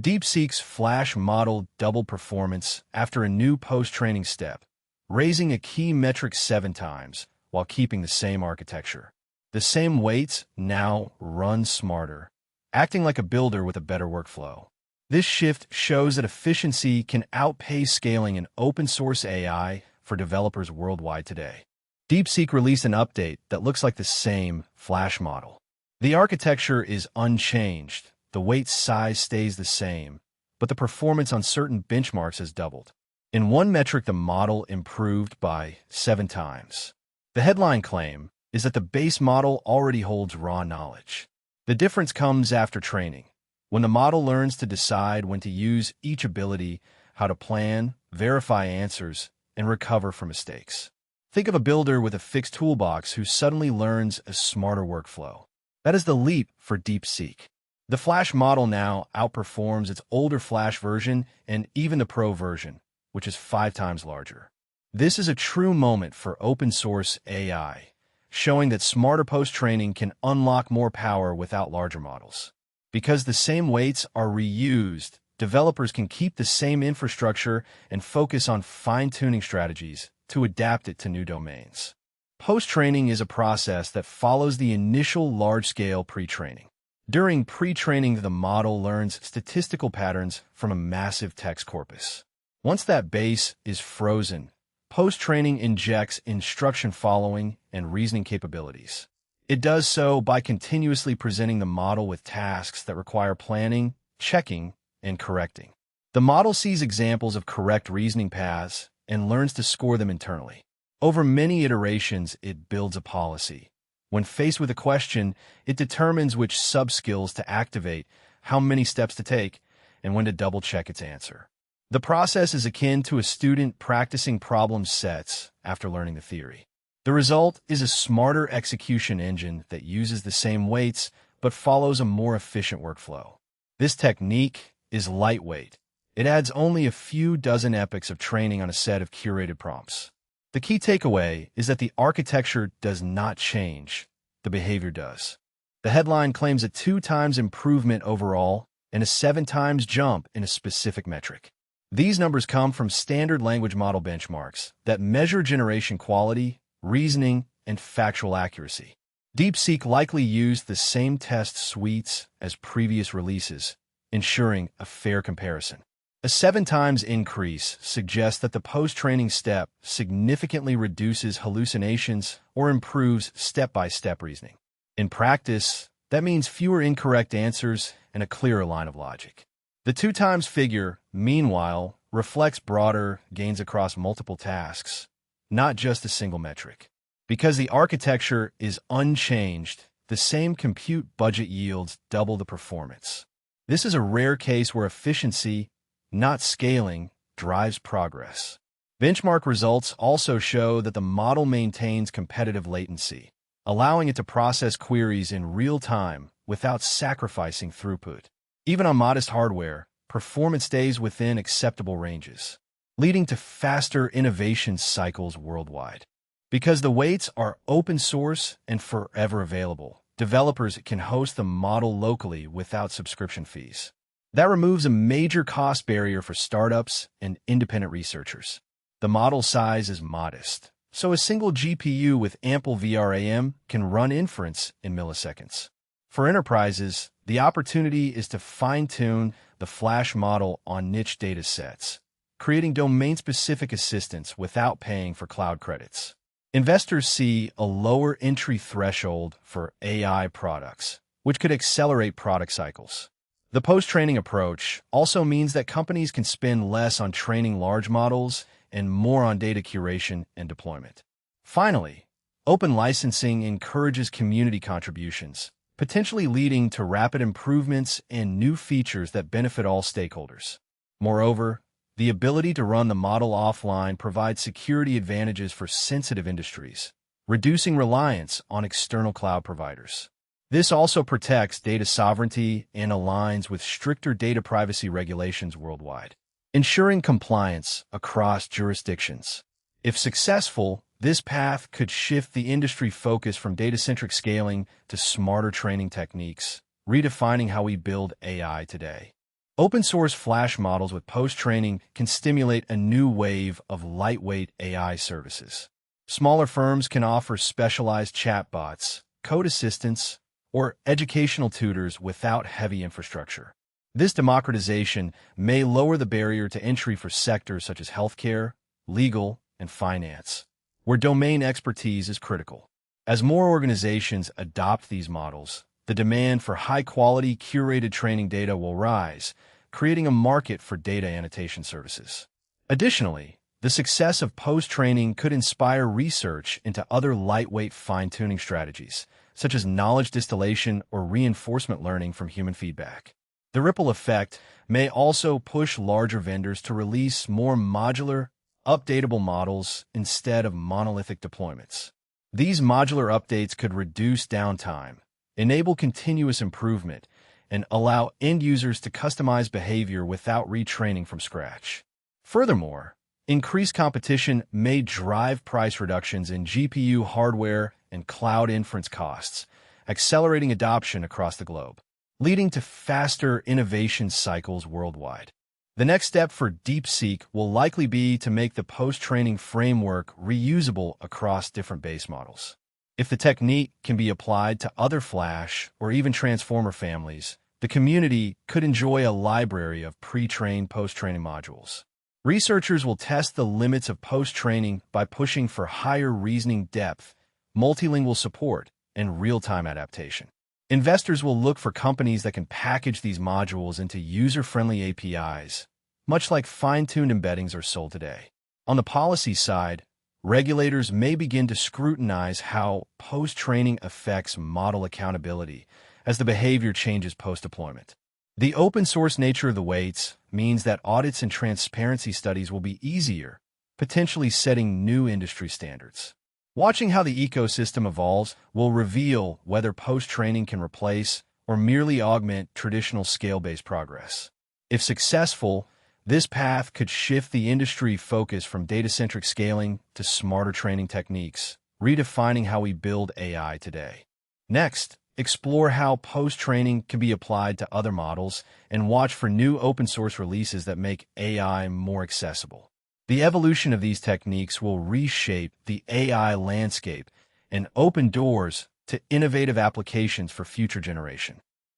DeepSeek's Flash model doubled performance after a new post-training step, raising a key metric 7 times while keeping the same architecture. The same weights now run smarter, acting like a builder with a better workflow. This shift shows that efficiency can outpace scaling in open-source AI for developers worldwide today. DeepSeek released an update that looks like the same Flash model. The architecture is unchanged, the weight size stays the same, but the performance on certain benchmarks has doubled. In one metric, the model improved by 7 times. The headline claim is that the base model already holds raw knowledge. The difference comes after training, when the model learns to decide when to use each ability, how to plan, verify answers, and recover from mistakes. Think of a builder with a fixed toolbox who suddenly learns a smarter workflow. That is the leap for DeepSeek. The Flash model now outperforms its older Flash version and even the Pro version, which is 5 times larger. This is a true moment for open-source AI, showing that smarter post-training can unlock more power without larger models. Because the same weights are reused, developers can keep the same infrastructure and focus on fine-tuning strategies to adapt it to new domains. Post-training is a process that follows the initial large-scale pre-training. During pre-training, the model learns statistical patterns from a massive text corpus. Once that base is frozen, post-training injects instruction following and reasoning capabilities. It does so by continuously presenting the model with tasks that require planning, checking, and correcting. The model sees examples of correct reasoning paths and learns to score them internally. Over many iterations, it builds a policy. When faced with a question, it determines which sub-skills to activate, how many steps to take, and when to double-check its answer. The process is akin to a student practicing problem sets after learning the theory. The result is a smarter execution engine that uses the same weights but follows a more efficient workflow. This technique is lightweight. It adds only a few dozen epochs of training on a set of curated prompts. The key takeaway is that the architecture does not change, the behavior does. The headline claims a 2 times improvement overall and a 7 times jump in a specific metric. These numbers come from standard language model benchmarks that measure generation quality, reasoning, and factual accuracy. DeepSeek likely used the same test suites as previous releases, ensuring a fair comparison. A 7 times increase suggests that the post-training step significantly reduces hallucinations or improves step-by-step reasoning. In practice, that means fewer incorrect answers and a clearer line of logic. The 2 times figure, meanwhile, reflects broader gains across multiple tasks, not just a single metric. Because the architecture is unchanged, the same compute budget yields double the performance. This is a rare case where efficiency, not scaling, drives progress. Benchmark results also show that the model maintains competitive latency, allowing it to process queries in real time without sacrificing throughput. Even on modest hardware, performance stays within acceptable ranges, leading to faster innovation cycles worldwide. Because the weights are open source and forever available, developers can host the model locally without subscription fees. That removes a major cost barrier for startups and independent researchers. The model size is modest, so a single GPU with ample VRAM can run inference in milliseconds. For enterprises, the opportunity is to fine-tune the Flash model on niche data sets, creating domain-specific assistance without paying for cloud credits. Investors see a lower entry threshold for AI products, which could accelerate product cycles. The post-training approach also means that companies can spend less on training large models and more on data curation and deployment. Finally, open licensing encourages community contributions, potentially leading to rapid improvements and new features that benefit all stakeholders. Moreover, the ability to run the model offline provides security advantages for sensitive industries, reducing reliance on external cloud providers. This also protects data sovereignty and aligns with stricter data privacy regulations worldwide, ensuring compliance across jurisdictions. If successful, this path could shift the industry focus from data-centric scaling to smarter training techniques, redefining how we build AI today. Open-source Flash models with post-training can stimulate a new wave of lightweight AI services. Smaller firms can offer specialized chatbots, code assistants, or educational tutors without heavy infrastructure. This democratization may lower the barrier to entry for sectors such as healthcare, legal, and finance, where domain expertise is critical. As more organizations adopt these models, the demand for high-quality, curated training data will rise, creating a market for data annotation services. Additionally, the success of post-training could inspire research into other lightweight fine-tuning strategies, such as knowledge distillation or reinforcement learning from human feedback. The ripple effect may also push larger vendors to release more modular, updatable models instead of monolithic deployments. These modular updates could reduce downtime, enable continuous improvement, and allow end users to customize behavior without retraining from scratch. Furthermore, increased competition may drive price reductions in GPU hardware and cloud inference costs, accelerating adoption across the globe, leading to faster innovation cycles worldwide. The next step for DeepSeek will likely be to make the post-training framework reusable across different base models. If the technique can be applied to other Flash or even Transformer families, the community could enjoy a library of pre-trained post-training modules. Researchers will test the limits of post-training by pushing for higher reasoning depth, multilingual support, and real-time adaptation. Investors will look for companies that can package these modules into user-friendly APIs, much like fine-tuned embeddings are sold today. On the policy side, regulators may begin to scrutinize how post-training affects model accountability as the behavior changes post-deployment. The open-source nature of the weights means that audits and transparency studies will be easier, potentially setting new industry standards. Watching how the ecosystem evolves will reveal whether post-training can replace or merely augment traditional scale-based progress. If successful, this path could shift the industry focus from data-centric scaling to smarter training techniques, redefining how we build AI today. Next, explore how post-training can be applied to other models and watch for new open-source releases that make AI more accessible. The evolution of these techniques will reshape the AI landscape and open doors to innovative applications for future generations.